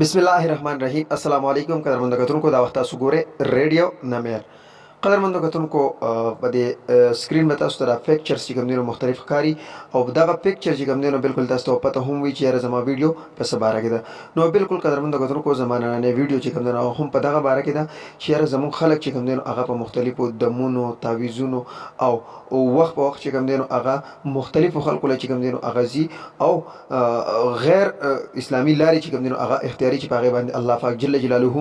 बिस्मिल्लाहिर्रहमानिर्रहीम अस्सलाम वालेकुम कदरमंद कतुनको दा वख्ता सुगोरे रेडियो नमेर قدرمندو کتونکو په دې سکرین به تاسو ته دا پکچرز چې کوم دي نو مختلف ښکاري او دغه پکچر چې کوم دی نو بالکل تاسو ته پته هم وي چې یاره زما ویډیو په څه باره کې ده. نو بالکل قدرمندو کتونکو زما نننۍ ویډیو چې کوم دی نو هم په دغه باره کې ده چې یاره زموږ خلک چې کوم دی نو هغه په مختلفو دمونو تعویضونو او وخت په وخت چې کوم دی نو هغه مختلفو خلکو له چې کوم دی نو هغه ځي او غیر اسلامي لارې چې کوم دی نو هغه اختیاري چې په هغې باندې الله پاک جل جلاله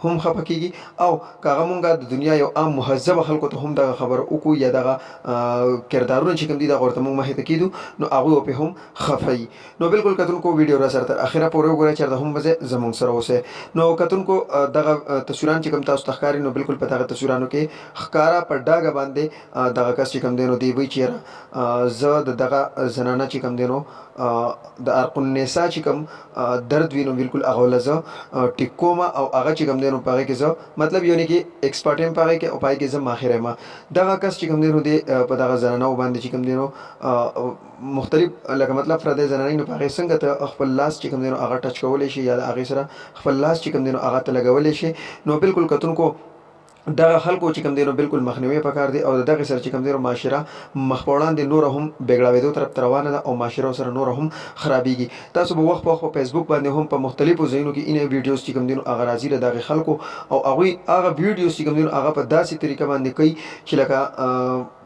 هم خفه کېږي او که هغه مونږ د دنیا یو عام مهذب خلکو ته هم دغه خبره وکړو یا دغه کردارونه چې کوم دي دغه ورته مونږ مخې ته کېدو نو هغوی به هم خفه وي. نو بالکل کتونکو ویډیو را سره تر اخره پورې وګورئ چېرته هم به زموږ سره اوسئ. نو کتونکو دغه تصویران چې کوم تاسو ته ښکاري نو بالکل په دغه تصویرانو کې ښکاره په ډاګه باندې دغه کس چې کوم دی نو دی وایي چې یاره زه د دغه زنانه چې کوم دی نو د عرق النساء چې کوم درد وي نو بالکل هغه له زه ټیک کوم او هغه چې کوم دی نو په هغې کې زه مطلب یعنې کې ایکسپرټ یم په هغې کې او په هغې کې زه ماهر یم. دغه کس چې کوم دی نو دی په دغه زنانو باندې چې کوم دی نو مختلف لکه مطلب پردی زنانې نو په هغې څنګه ته خپل لاس چې کوم دی نو هغه ټچ کولی شي یا د هغې سره خپل لاس چې کوم دی نو هغه ته لګولی شي. نو بالکل کتونکو دغه خلکو چې کوم دی نو بالکل مخنیوي پکار دی او د دغې سره چې کوم دی نو معاشره مخ په وړاندې نوره هم بېګړاوېدو طرف ته روانه ده او معاشره سره نوره هم خرابېږي. تاسو به وخت په وخت په فیسبوک باندې هم په مختلفو ځایونو کې اینې ویډیوز چې کوم دی نو هغه راځي له دغې خلکو او هغوی هغه ویډیوز چې کوم دی نو هغه په داسې طریقه باندې کوي چې لکه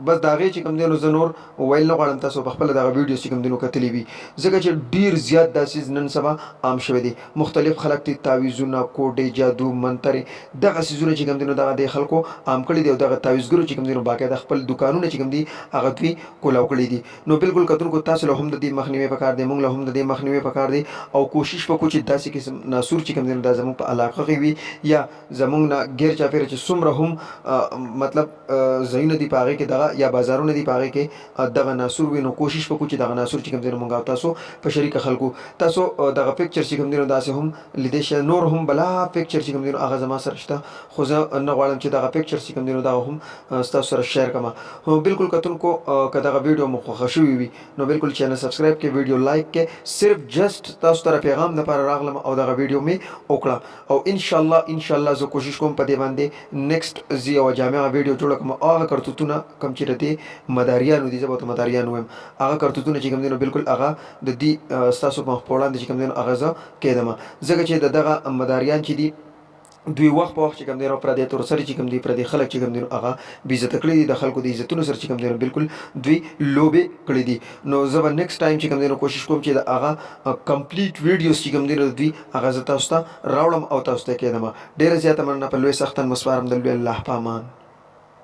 بس د هغې چې کوم دی نو زه نور ویل نه غواړم تاسو په خپله دغه ویډیوز چې کوم دی نو کتلي وي ځکه چې ډېر زیات دا څیز نن سبا عام شوی دی. مختلف خلک دي تعویضونه کوډې جادو منترې دغه څیزونه چې کوم دی نو دغه د خلکو عام کړي دي او دغه تعویضګرو چې کوم دي نو باقاعده خپل دوکانونه چې کوم دي هغه دوی کولاو کړي دي. نو بالکل کتونکو تاسو له هم د دې مخنیوي پکار دی موږ له هم د دې مخنیوي پکار دی او کوشش وکړو چې داسې قسم ناسور چې کوم دی نو دا زموږ په علاقه کې وي یا زموږ نه غیر چاپېره چې څومره هم مطلب ځایونه دي په هغې کې دغه یا بازارونه دي په هغې کې دغه ناسور وي نو کوشش وکړو چې دغه ناسور چې کوم دی نو موږ او تاسو په شریکه خلکو تاسو دغه پکچر چې کوم دی نو داسې هم لیدی شئ. نور هم بلا پکچر چې کوم دی نو هغه زما سره شته خو زه نه غواړم چې دغه پکچر چې کوم دی نو دغه هم ستاسو سره شیر کړم. بالکل کتونکو که دغه ویډیو مو خوښه شوې وي نو بالکل چینل سبسکرایب کړئ ویډیو لایک کړئ صرف جسټ تاسو ته پیغام دپاره راغلم او دغه ویډیو مې وکړه او انشاءالله زه کوشش کوم په دې باندې نیکسټ زه یوه جامعه ویډیو جوړه کړم او هغه کرتوتونه کوم چې د دې مداریانو دي زه به ورته مداریان وایم هغه کرتوتونه چې کوم دی نو بالکل هغه د دې ستاسو په مخ په وړاندې چې کوم دی نو هغه زه کېدم ځکه چې د دغه مداریان چې دي دوی وخت په وخت چې کوم دی نو پردی تورسري چې کوم دی پردی خلک چې کوم دی نو هغه بېعزته کړي دي د خلکو د عزتونو سره چې کوم دی نو بالکل دوی لوبې کړي دي. نو زه به نیکسټ ټایم چې کوم دی نو کوشش کوم چې د هغه کمپلیټ ویډیوز چې کوم دی نو دوی هغه زه تاسو ته راوړم او تاسو ته کېدم. ډېره زیاته مننه په لوی سختن مسپارم د لوی الله په امان.